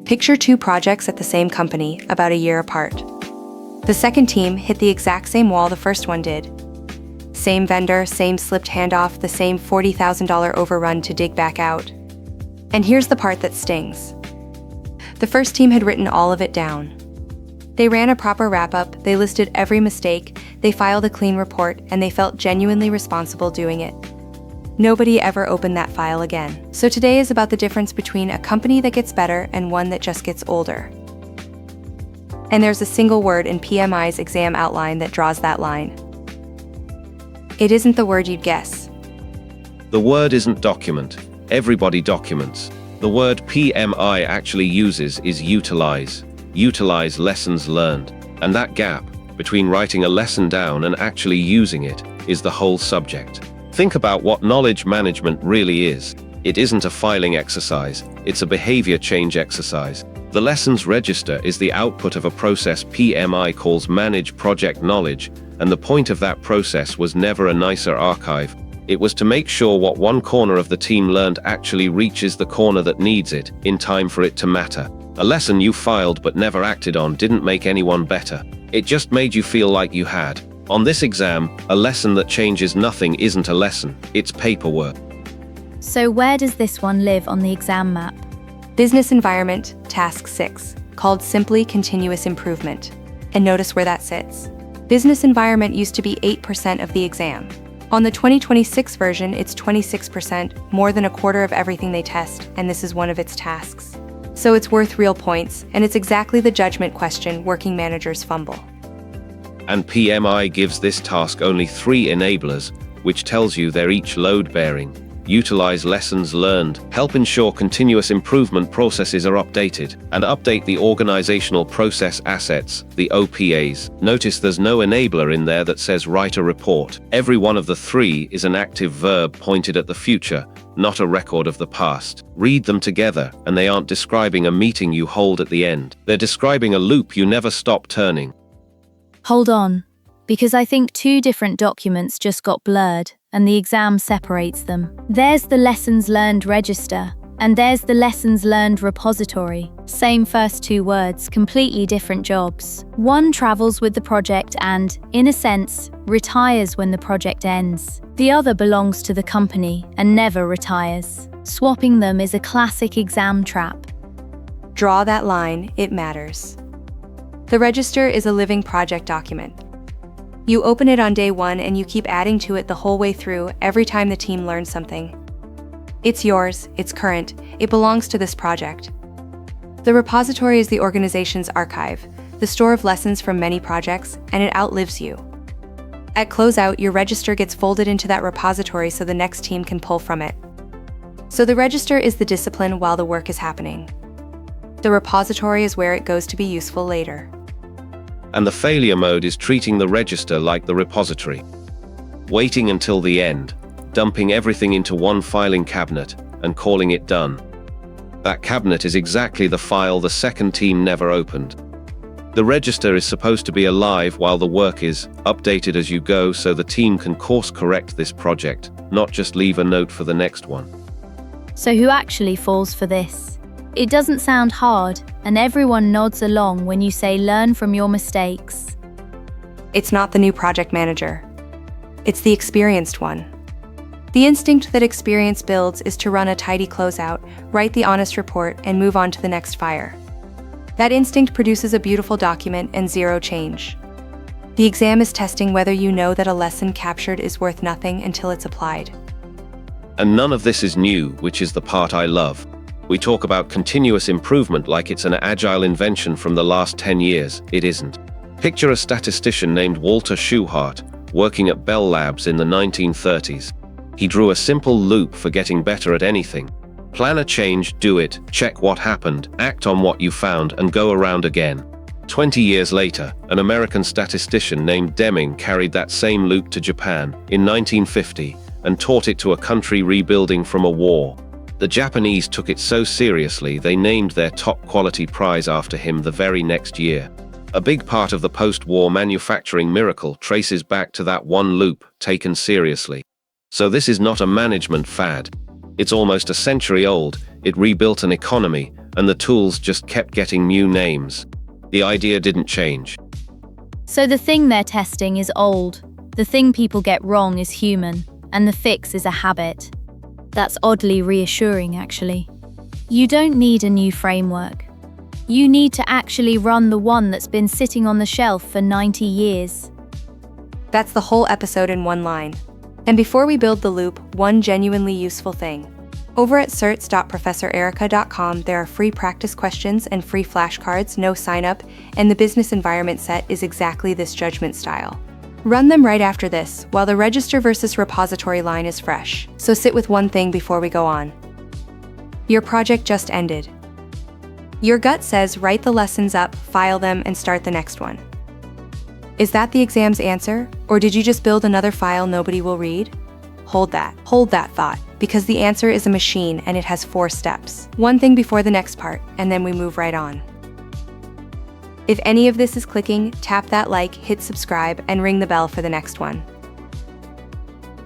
Picture two projects at the same company, about a year apart. The second team hit the exact same wall the first one did. Same vendor, same slipped handoff, the same $40,000 overrun to dig back out. And here's the part that stings. The first team had written all of it down. They ran a proper wrap-up, they listed every mistake, they filed a clean report, and they felt genuinely responsible doing it. Nobody ever opened that file again. So today is about the difference between a company that gets better and one that just gets older. And there's a single word in PMI's exam outline that draws that line. It isn't the word you'd guess. The word isn't document. Everybody documents. The word PMI actually uses is utilize. Utilize lessons learned. And that gap between writing a lesson down and actually using it is the whole subject. Think about what knowledge management really is. It isn't a filing exercise, it's a behavior change exercise. The lessons register is the output of a process PMI calls Manage Project Knowledge, and the point of that process was never a nicer archive. It was to make sure what one corner of the team learned actually reaches the corner that needs it, in time for it to matter. A lesson you filed but never acted on didn't make anyone better. It just made you feel like you had. On this exam, a lesson that changes nothing isn't a lesson, it's paperwork. So where does this one live on the exam map? Business environment, task 6, called simply continuous improvement. And notice where that sits. Business environment used to be 8% of the exam. On the 2026 version, it's 26%, more than a quarter of everything they test, and this is one of its tasks. So it's worth real points, and it's exactly the judgment question working managers fumble. And PMI gives this task only 3 enablers, which tells you they're each load-bearing. Utilize lessons learned, help ensure continuous improvement processes are updated, and update the organizational process assets, the OPAs. Notice there's no enabler in there that says write a report. Every one of the 3 is an active verb pointed at the future, not a record of the past. Read them together, and they aren't describing a meeting you hold at the end. They're describing a loop you never stop turning. Hold on, because I think 2 different documents just got blurred, and the exam separates them. There's the lessons learned register, and there's the lessons learned repository. Same first 2 words, completely different jobs. One travels with the project and, in a sense, retires when the project ends. The other belongs to the company and never retires. Swapping them is a classic exam trap. Draw that line, it matters. The register is a living project document. You open it on day 1 and you keep adding to it the whole way through every time the team learns something. It's yours, it's current, it belongs to this project. The repository is the organization's archive, the store of lessons from many projects, and it outlives you. At closeout, your register gets folded into that repository so the next team can pull from it. So the register is the discipline while the work is happening. The repository is where it goes to be useful later. And the failure mode is treating the register like the repository. Waiting until the end, dumping everything into one filing cabinet, and calling it done. That cabinet is exactly the file the second team never opened. The register is supposed to be alive while the work is, updated as you go so the team can course correct this project, not just leave a note for the next one. So who actually falls for this? It doesn't sound hard, and everyone nods along when you say learn from your mistakes. It's not the new project manager. It's the experienced one. The instinct that experience builds is to run a tidy closeout, write the honest report, and move on to the next fire. That instinct produces a beautiful document and 0 change. The exam is testing whether you know that a lesson captured is worth nothing until it's applied. And none of this is new, which is the part I love. We talk about continuous improvement like it's an agile invention from the last 10 years. It isn't. Picture a statistician named Walter Shewhart, working at Bell Labs in the 1930s. He drew a simple loop for getting better at anything. Plan a change, do it, check what happened, act on what you found, and go around again. 20 years later, an American statistician named Deming carried that same loop to Japan in 1950 and taught it to a country rebuilding from a war. The Japanese took it so seriously they named their top quality prize after him the very next year. A big part of the post-war manufacturing miracle traces back to that one loop taken seriously. So this is not a management fad. It's almost a century old. It rebuilt an economy, and the tools just kept getting new names. The idea didn't change. So the thing they're testing is old, the thing people get wrong is human, and the fix is a habit. That's oddly reassuring, actually. You don't need a new framework. You need to actually run the one that's been sitting on the shelf for 90 years. That's the whole episode in one line. And before we build the loop, one genuinely useful thing. Over at certs.professorerica.com, there are free practice questions and free flashcards, no sign up, and the business environment set is exactly this judgment style. Run them right after this, while the register versus repository line is fresh. So sit with one thing before we go on. Your project just ended. Your gut says write the lessons up, file them, and start the next one. Is that the exam's answer, or did you just build another file nobody will read? Hold that thought, because the answer is a machine and it has 4 steps. One thing before the next part, and then we move right on. If any of this is clicking, tap that like, hit subscribe, and ring the bell for the next one.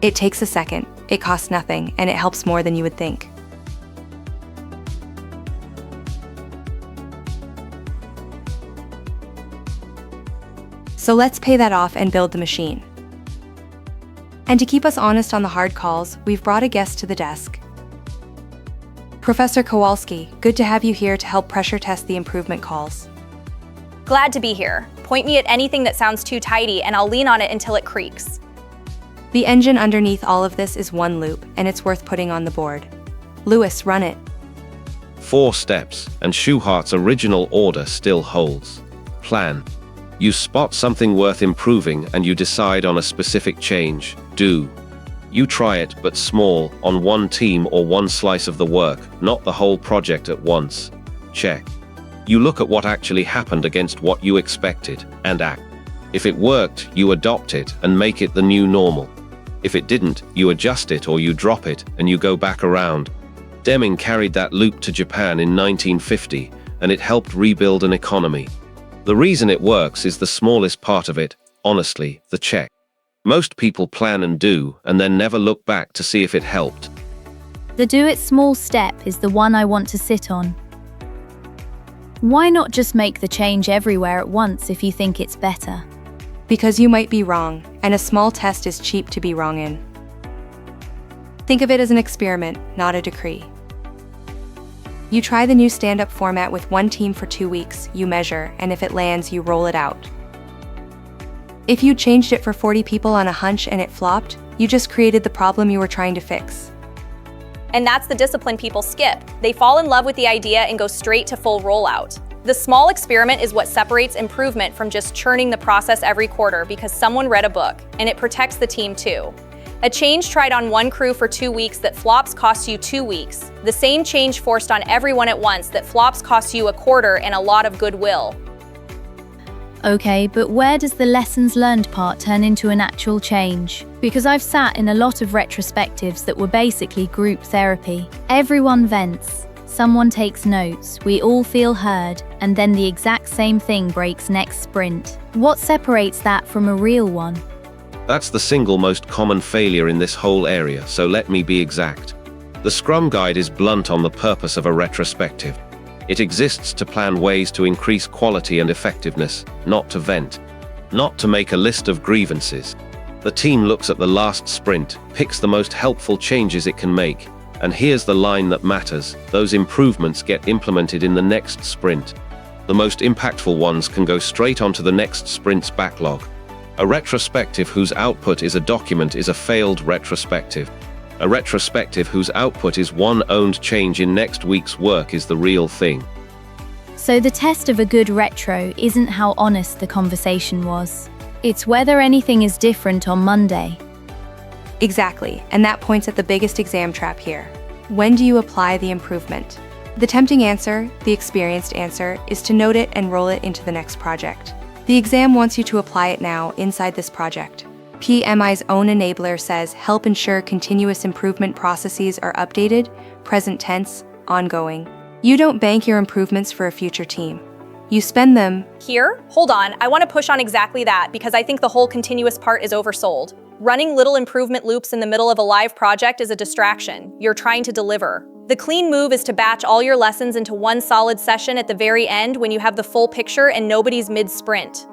It takes a second, it costs nothing, and it helps more than you would think. So let's pay that off and build the machine. And to keep us honest on the hard calls, we've brought a guest to the desk. Professor Kowalski, good to have you here to help pressure test the improvement calls. Glad to be here. Point me at anything that sounds too tidy and I'll lean on it until it creaks. The engine underneath all of this is one loop, and it's worth putting on the board. Lewis, run it. 4 steps, and Shewhart's original order still holds. Plan. You spot something worth improving and you decide on a specific change. Do. You try it, but small, on one team or one slice of the work, not the whole project at once. Check. You look at what actually happened against what you expected, and act. If it worked, you adopt it and make it the new normal. If it didn't, you adjust it or you drop it and you go back around. Deming carried that loop to Japan in 1950, and it helped rebuild an economy. The reason it works is the smallest part of it, honestly, the check. Most people plan and do, and then never look back to see if it helped. The do it small step is the one I want to sit on. Why not just make the change everywhere at once if you think it's better? Because you might be wrong, and a small test is cheap to be wrong in. Think of it as an experiment, not a decree. You try the new stand-up format with one team for 2 weeks, you measure, and if it lands, you roll it out. If you changed it for 40 people on a hunch and it flopped, you just created the problem you were trying to fix. And that's the discipline people skip. They fall in love with the idea and go straight to full rollout. The small experiment is what separates improvement from just churning the process every quarter because someone read a book, and it protects the team too. A change tried on one crew for 2 weeks that flops costs you 2 weeks. The same change forced on everyone at once that flops costs you a quarter and a lot of goodwill. Okay, but where does the lessons learned part turn into an actual change? Because I've sat in a lot of retrospectives that were basically group therapy. Everyone vents, someone takes notes, we all feel heard, and then the exact same thing breaks next sprint. What separates that from a real one? That's the single most common failure in this whole area, so let me be exact. The Scrum Guide is blunt on the purpose of a retrospective. It exists to plan ways to increase quality and effectiveness, not to vent. Not to make a list of grievances. The team looks at the last sprint, picks the most helpful changes it can make, and here's the line that matters: those improvements get implemented in the next sprint. The most impactful ones can go straight onto the next sprint's backlog. A retrospective whose output is a document is a failed retrospective. A retrospective whose output is one owned change in next week's work is the real thing. So the test of a good retro isn't how honest the conversation was. It's whether anything is different on Monday. Exactly, and that points at the biggest exam trap here. When do you apply the improvement? The tempting answer, the experienced answer, is to note it and roll it into the next project. The exam wants you to apply it now inside this project. PMI's own enabler says help ensure continuous improvement processes are updated, present tense, ongoing. You don't bank your improvements for a future team. You spend them Here? Hold on, I want to push on exactly that because I think the whole continuous part is oversold. Running little improvement loops in the middle of a live project is a distraction. You're trying to deliver. The clean move is to batch all your lessons into one solid session at the very end when you have the full picture and nobody's mid-sprint.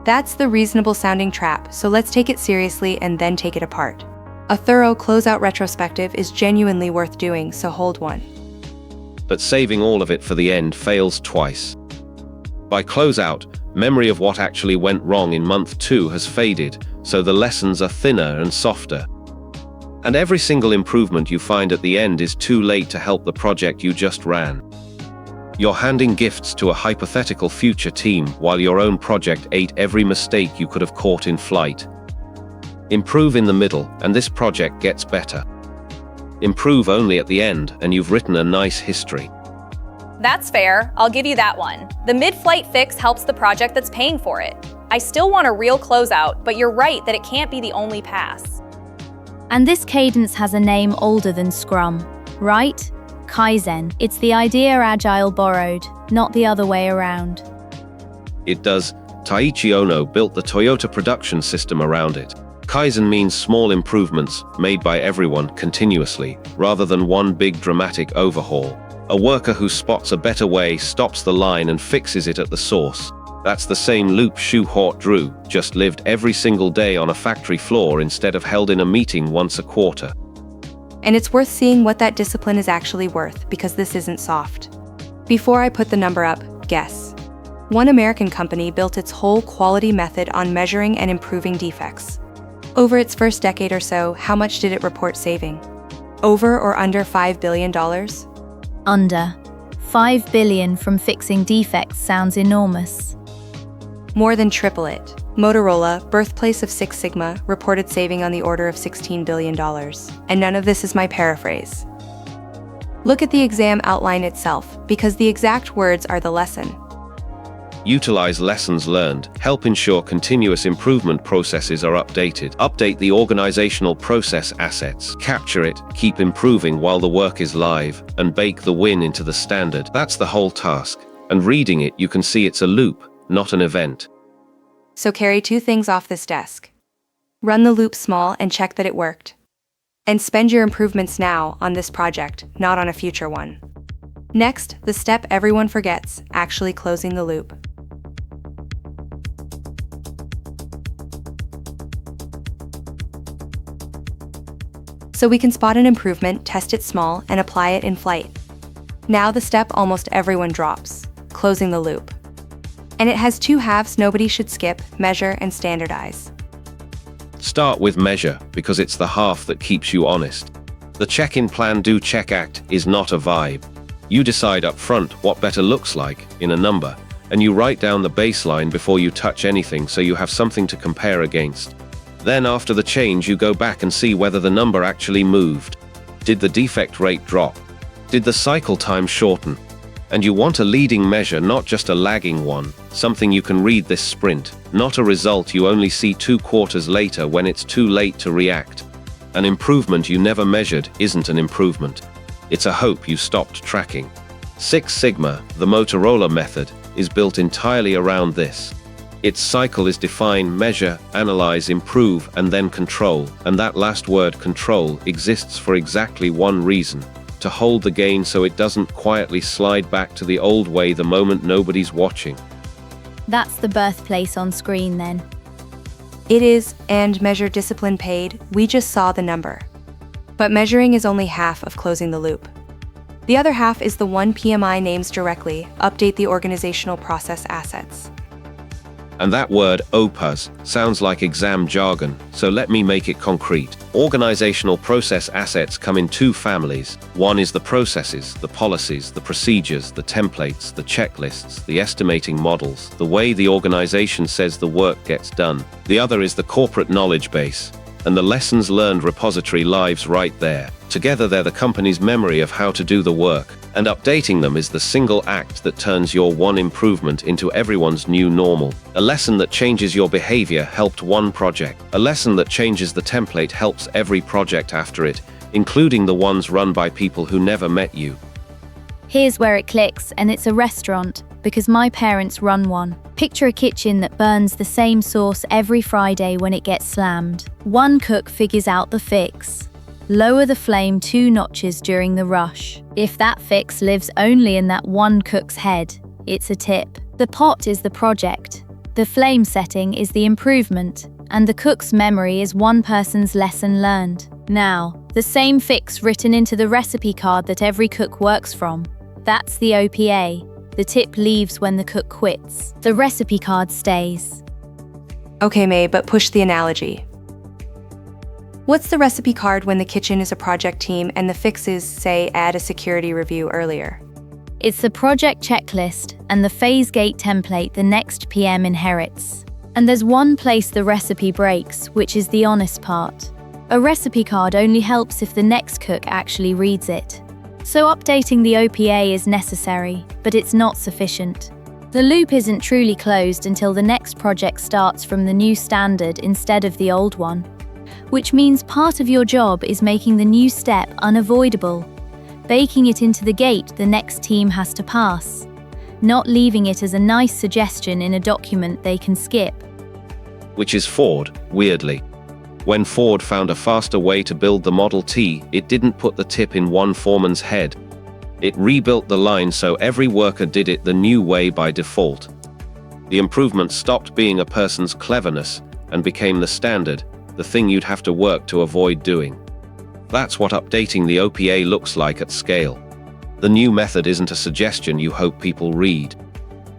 That's the reasonable sounding trap, so let's take it seriously and then take it apart. A thorough closeout retrospective is genuinely worth doing, so hold one. But saving all of it for the end fails twice. By closeout, memory of what actually went wrong in month 2 has faded, so the lessons are thinner and softer. And every single improvement you find at the end is too late to help the project you just ran. You're handing gifts to a hypothetical future team while your own project ate every mistake you could have caught in flight. Improve in the middle, and this project gets better. Improve only at the end, and you've written a nice history. That's fair, I'll give you that one. The mid-flight fix helps the project that's paying for it. I still want a real closeout, but you're right that it can't be the only pass. And this cadence has a name older than Scrum, right? Kaizen. It's the idea Agile borrowed, not the other way around. It does. Taiichi Ohno built the Toyota production system around it. Kaizen means small improvements made by everyone continuously, rather than one big dramatic overhaul. A worker who spots a better way stops the line and fixes it at the source. That's the same loop Shewhart drew, just lived every single day on a factory floor instead of held in a meeting once a quarter. And it's worth seeing what that discipline is actually worth, because this isn't soft. Before I put the number up, guess. One American company built its whole quality method on measuring and improving defects. Over its first decade or so, how much did it report saving? Over or under $5 billion? Under. $5 billion from fixing defects sounds enormous. More than triple it. Motorola, birthplace of Six Sigma, reported saving on the order of $16 billion. And none of this is my paraphrase. Look at the exam outline itself, because the exact words are the lesson. Utilize lessons learned, help ensure continuous improvement processes are updated, update the organizational process assets, capture it, keep improving while the work is live, and bake the win into the standard. That's the whole task. And reading it, you can see it's a loop, not an event. So carry 2 things off this desk. Run the loop small and check that it worked. And spend your improvements now on this project, not on a future one. Next, the step everyone forgets, actually closing the loop. So we can spot an improvement, test it small, and apply it in flight. Now the step almost everyone drops, closing the loop. And it has 2 halves nobody should skip, measure and standardize. Start with measure, because it's the half that keeps you honest. The check-in plan do check act is not a vibe. You decide up front what better looks like, in a number, and you write down the baseline before you touch anything so you have something to compare against. Then after the change you go back and see whether the number actually moved. Did the defect rate drop? Did the cycle time shorten? And you want a leading measure, not just a lagging one, something you can read this sprint, not a result you only see 2 quarters later when it's too late to react. An improvement you never measured isn't an improvement. It's a hope you stopped tracking. Six Sigma, the Motorola method, is built entirely around this. Its cycle is define, measure, analyze, improve, and then control, and that last word, control, exists for exactly one reason: to hold the gain so it doesn't quietly slide back to the old way the moment nobody's watching. That's the birthplace on screen then. It is, and measure discipline paid, we just saw the number. But measuring is only half of closing the loop. The other half is the one PMI names directly, update the organizational process assets. And that word, OPAs, sounds like exam jargon, so let me make it concrete. Organizational process assets come in 2 families. One is the processes, the policies, the procedures, the templates, the checklists, the estimating models, the way the organization says the work gets done. The other is the corporate knowledge base, and the lessons learned repository lives right there. Together they're the company's memory of how to do the work, and updating them is the single act that turns your one improvement into everyone's new normal. A lesson that changes your behavior helped one project. A lesson that changes the template helps every project after it, including the ones run by people who never met you. Here's where it clicks, and it's a restaurant, because my parents run one. Picture a kitchen that burns the same sauce every Friday when it gets slammed. One cook figures out the fix. Lower the flame 2 notches during the rush. If that fix lives only in that one cook's head, it's a tip. The pot is the project, the flame setting is the improvement, and the cook's memory is one person's lesson learned. Now, the same fix written into the recipe card that every cook works from. That's the OPA. The tip leaves when the cook quits. The recipe card stays. Okay, May, but push the analogy. What's the recipe card when the kitchen is a project team and the fix is, say, add a security review earlier? It's the project checklist and the phase gate template the next PM inherits. And there's one place the recipe breaks, which is the honest part. A recipe card only helps if the next cook actually reads it. So updating the OPA is necessary, but it's not sufficient. The loop isn't truly closed until the next project starts from the new standard instead of the old one. Which means part of your job is making the new step unavoidable, baking it into the gate the next team has to pass, not leaving it as a nice suggestion in a document they can skip. Which is Ford, weirdly. When Ford found a faster way to build the Model T, it didn't put the tip in one foreman's head. It rebuilt the line so every worker did it the new way by default. The improvement stopped being a person's cleverness and became the standard, the thing you'd have to work to avoid doing. That's what updating the OPA looks like at scale. The new method isn't a suggestion you hope people read.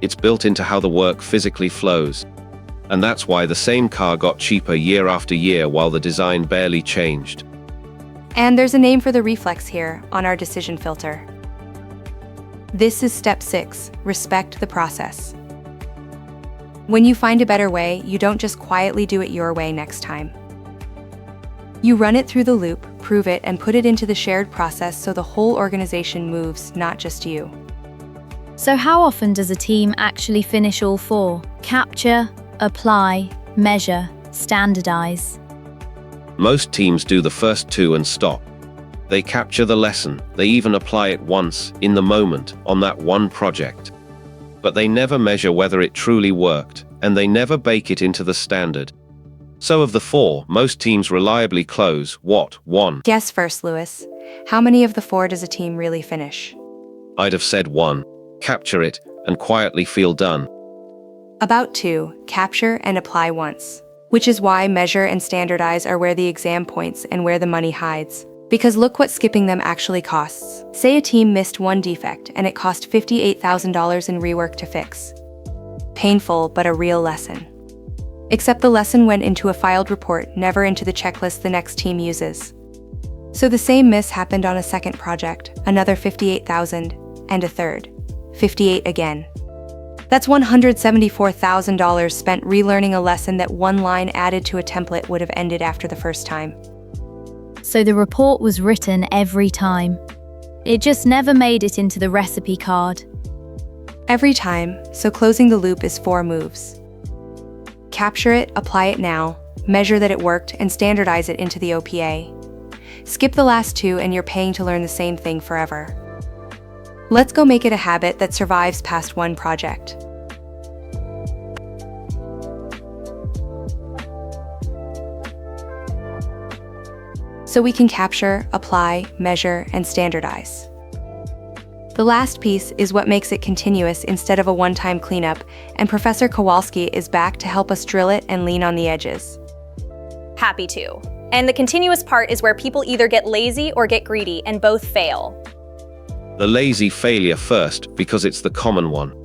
It's built into how the work physically flows. And that's why the same car got cheaper year after year while the design barely changed. And there's a name for the reflex here on our decision filter. This is step 6, respect the process. When you find a better way, you don't just quietly do it your way next time. You run it through the loop, prove it, and put it into the shared process so the whole organization moves, not just you. So how often does a team actually finish all 4? Capture, apply, measure, standardize. Most teams do the first 2 and stop. They capture the lesson, they even apply it once, in the moment, on that one project. But they never measure whether it truly worked, and they never bake it into the standard. So of the 4, most teams reliably close, what, 1? Guess first, Lewis. How many of the 4 does a team really finish? I'd have said 1. Capture it, and quietly feel done. About 2, capture and apply once. Which is why measure and standardize are where the exam points and where the money hides. Because look what skipping them actually costs. Say a team missed one defect and it cost $58,000 in rework to fix. Painful, but a real lesson. Except the lesson went into a filed report, never into the checklist the next team uses. So the same miss happened on a second project, another $58,000, and a third. 58 again. That's $174,000 spent relearning a lesson that one line added to a template would have ended after the first time. So the report was written every time. It just never made it into the recipe card. Every time, so closing the loop is 4 moves. Capture it, apply it now, measure that it worked, and standardize it into the OPA. Skip the last 2 and you're paying to learn the same thing forever. Let's go make it a habit that survives past one project. So we can capture, apply, measure, and standardize. The last piece is what makes it continuous instead of a one-time cleanup, and Professor Kowalski is back to help us drill it and lean on the edges. Happy to. And the continuous part is where people either get lazy or get greedy, and both fail. The lazy failure first, because it's the common one.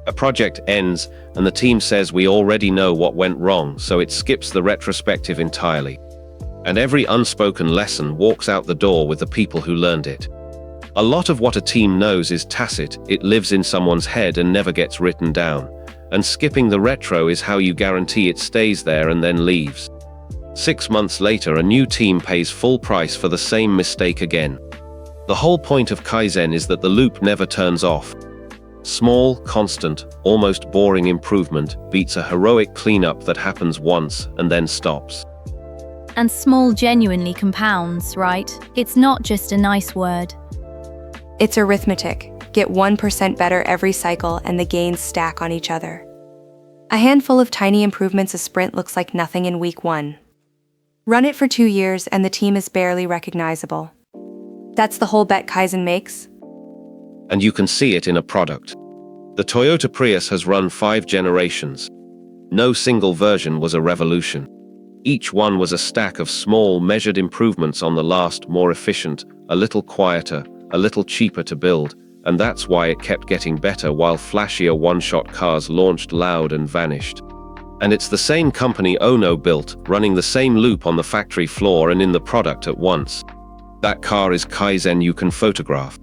A project ends, and the team says we already know what went wrong, so it skips the retrospective entirely. And every unspoken lesson walks out the door with the people who learned it. A lot of what a team knows is tacit, it lives in someone's head and never gets written down. And skipping the retro is how you guarantee it stays there and then leaves. 6 months later, a new team pays full price for the same mistake again. The whole point of kaizen is that the loop never turns off. Small, constant, almost boring improvement beats a heroic cleanup that happens once and then stops. And small genuinely compounds, right? It's not just a nice word. It's arithmetic. Get 1% better every cycle and the gains stack on each other. A handful of tiny improvements a sprint looks like nothing in week 1. Run it for 2 years and the team is barely recognizable. That's the whole bet kaizen makes. And you can see it in a product. The Toyota Prius has run 5 generations. No single version was a revolution. Each one was a stack of small, measured improvements on the last, more efficient, a little quieter, a little cheaper to build, and that's why it kept getting better while flashier one-shot cars launched loud and vanished. And it's the same company Ohno built, running the same loop on the factory floor and in the product at once. That car is kaizen you can photograph.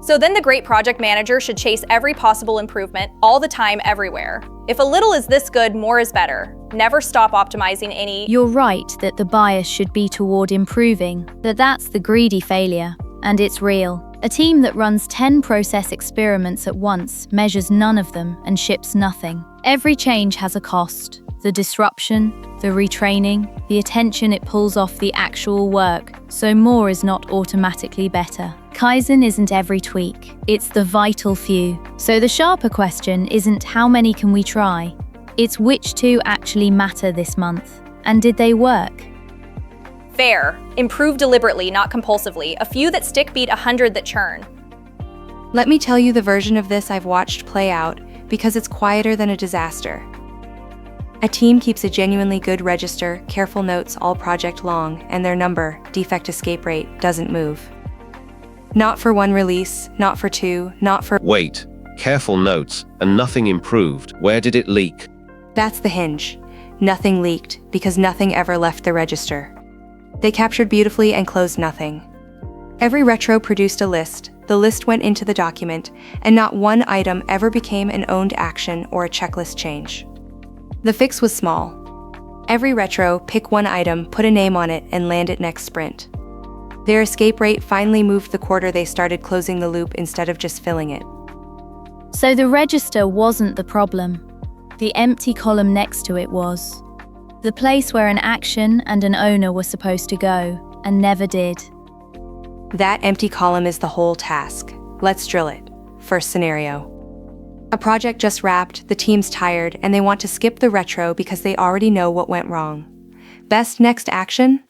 So then the great project manager should chase every possible improvement, all the time, everywhere. If a little is this good, more is better. Never stop optimizing any. You're right that the bias should be toward improving, that's the greedy failure, and it's real. A team that runs 10 process experiments at once measures none of them and ships nothing. Every change has a cost. The disruption, the retraining, the attention it pulls off the actual work, so more is not automatically better. Kaizen isn't every tweak, it's the vital few. So the sharper question isn't how many can we try, it's which 2 actually matter this month, and did they work? Fair. Improve deliberately, not compulsively. A few that stick beat 100 that churn. Let me tell you the version of this I've watched play out, because it's quieter than a disaster. A team keeps a genuinely good register, careful notes all project long, and their number, defect escape rate, doesn't move. Not for 1 release, not for 2, not for— Wait, careful notes, and nothing improved. Where did it leak? That's the hinge. Nothing leaked, because nothing ever left the register. They captured beautifully and closed nothing. Every retro produced a list, the list went into the document, and not one item ever became an owned action or a checklist change. The fix was small. Every retro, pick 1 item, put a name on it, and land it next sprint. Their escape rate finally moved the quarter they started closing the loop instead of just filling it. So the register wasn't the problem. The empty column next to it was. The place where an action and an owner were supposed to go, and never did. That empty column is the whole task. Let's drill it. First scenario. A project just wrapped, the team's tired, and they want to skip the retro because they already know what went wrong. Best next action?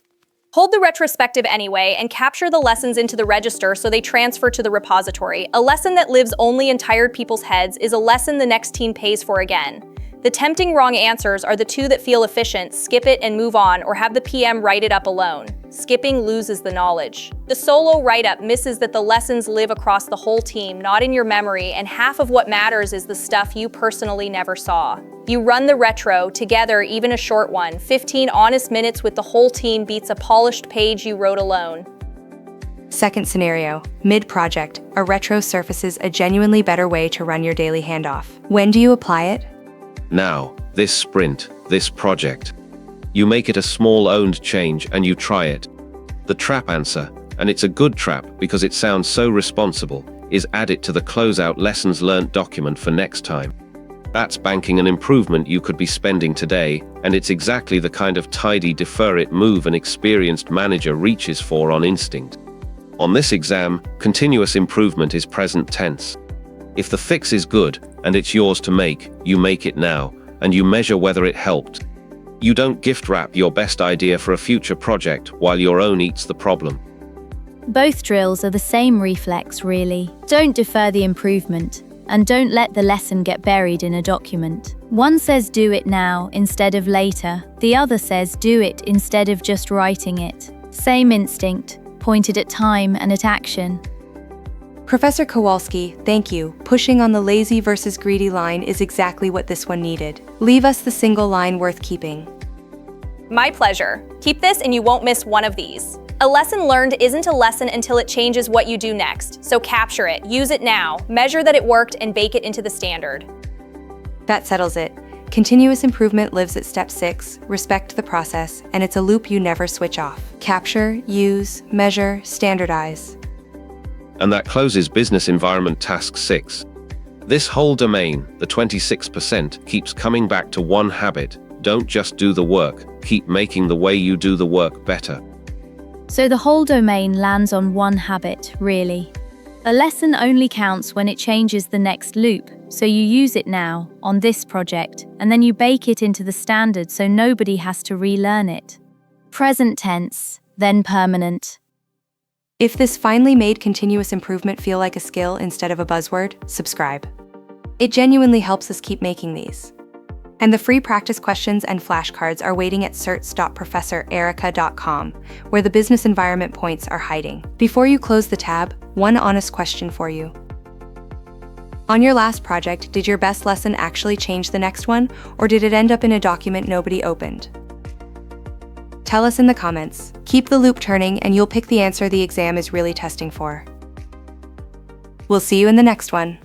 Hold the retrospective anyway and capture the lessons into the register so they transfer to the repository. A lesson that lives only in tired people's heads is a lesson the next team pays for again. The tempting wrong answers are the 2 that feel efficient, skip it and move on, or have the PM write it up alone. Skipping loses the knowledge. The solo write-up misses that the lessons live across the whole team, not in your memory, and half of what matters is the stuff you personally never saw. You run the retro, together, even a short one. 15 honest minutes with the whole team beats a polished page you wrote alone. Second scenario. Mid-project, a retro surfaces a genuinely better way to run your daily handoff. When do you apply it? Now, this sprint, this project. You make it a small owned change and you try it. The trap answer, and it's a good trap because it sounds so responsible, is add it to the closeout lessons learned document for next time. That's banking an improvement you could be spending today, and it's exactly the kind of tidy defer it move an experienced manager reaches for on instinct. On this exam, continuous improvement is present tense. If the fix is good, and it's yours to make, you make it now, and you measure whether it helped. You don't gift wrap your best idea for a future project while your own eats the problem. Both drills are the same reflex, really. Don't defer the improvement, and don't let the lesson get buried in a document. One says do it now instead of later, the other says do it instead of just writing it. Same instinct, pointed at time and at action. Professor Kowalski, thank you. Pushing on the lazy versus greedy line is exactly what this one needed. Leave us the single line worth keeping. My pleasure. Keep this and you won't miss one of these. A lesson learned isn't a lesson until it changes what you do next, so capture it, use it now, measure that it worked, and bake it into the standard. That settles it. Continuous improvement lives at step 6, respect the process, and it's a loop you never switch off. Capture, use, measure, standardize. And that closes business environment task 6. This whole domain, the 26%, keeps coming back to one habit. Don't just do the work, keep making the way you do the work better. So the whole domain lands on one habit, really. A lesson only counts when it changes the next loop, so you use it now, on this project, and then you bake it into the standard so nobody has to relearn it. Present tense, then permanent. If this finally made continuous improvement feel like a skill instead of a buzzword, subscribe. It genuinely helps us keep making these. And the free practice questions and flashcards are waiting at certs.professorerica.com, where the business environment points are hiding. Before you close the tab, one honest question for you. On your last project, did your best lesson actually change the next one, or did it end up in a document nobody opened? Tell us in the comments. Keep the loop turning and you'll pick the answer the exam is really testing for. We'll see you in the next one.